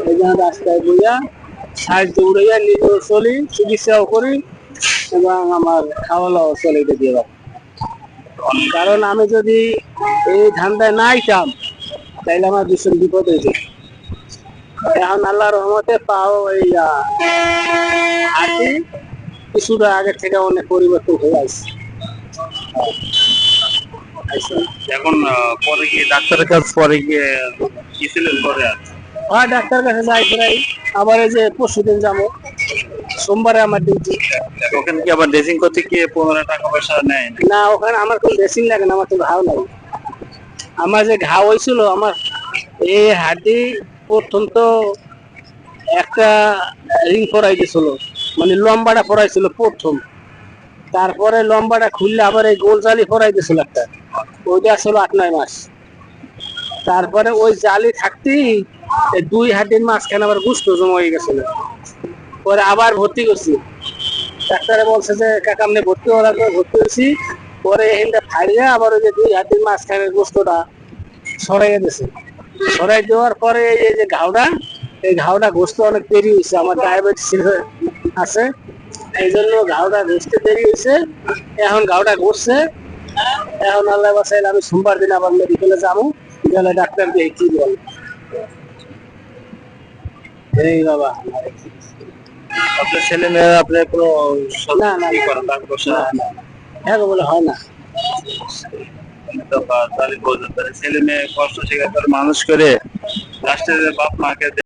এই জন্য রাস্তায় বইয়া সাহায্য উড়াইয়া নিজেও চলি, চিকিৎসাও করি এবং আমার খাওয়া দাওয়া চলে এটা দিয়ে। কারণ আমি যদি এই ধান্দায় না আইতাম তাইলে আমার ভীষণ বিপদ হয়ে যেত। এখন আল্লাহ রহমতে পাও এই হাঁটি কিছুটা আগে থেকে অনেক পরিবর্তন হয়ে আসছে। এখন পরে গিয়ে ডাক্তারের কাছে পরে গিয়ে গেছিলেন পরে আর হ্যাঁ, ডাক্তার কাছে যাই প্রায়। আবার এই যে পরশুদিন যাবো, সোমবারে আমার ডিউটি। ওখানে কি আবার ড্রেসিং করতে গিয়ে 15 টাকা পয়সা নেয়? না, ওখানে আমার কোনো ড্রেসিং লাগে না, আমার তো ঘাও লাগে। আমার যে ঘাও হয়েছিল, আমার এই হাড্ডি প্রথম তো একটা রিং পরাই দিয়েছিল, মানে লম্বাটা পরাইছিল প্রথম। তারপরে লম্বাটা খুললে আবার এই গোল জালি পরাই দিয়েছিল একটা, ওইটা ছিল 8-9 মাস। তারপরে ওই জালি থাকতেই এই 2 হাড্ডির মাঝখানে আবার গুস্ত জমা হয়ে গেছিল। পরে আবার ভর্তি করছি, ডাক্তারে বলছে যে কাকা আপনি ভর্তি হওয়ার আগে ভর্তি হয়েছি। পরে এখানটা ফাইলে আবার ওই যে 2 হাড্ডির মাঝখানের গোস্তটা সরাইয়া দিয়েছে। সরাই দেওয়ার পরে এই যে ঘাওটা, এই ঘাওটা গোস্ত অনেক দেরি হয়েছে, আমার ডায়াবেটিস আছে, এই জন্য ঘাওটা ঘষতে দেরি হয়েছে। এখন ঘাওটা ঘষছে, এখন আল্লাহ বাসাইলে আমি সোমবার দিন আবার মেডিকেলে যাবো, গেলে ডাক্তার দিয়ে কি বল। এই বাবা, আপনার ছেলে মেয়ে আপনার কোনো না না কি করেন টাকা পয়সা? হ্যাঁ বলে হয় না। তাহলে ছেলে মেয়ে কষ্ট স্বীকার করে মানুষ করে লাস্টে বাপ মাকে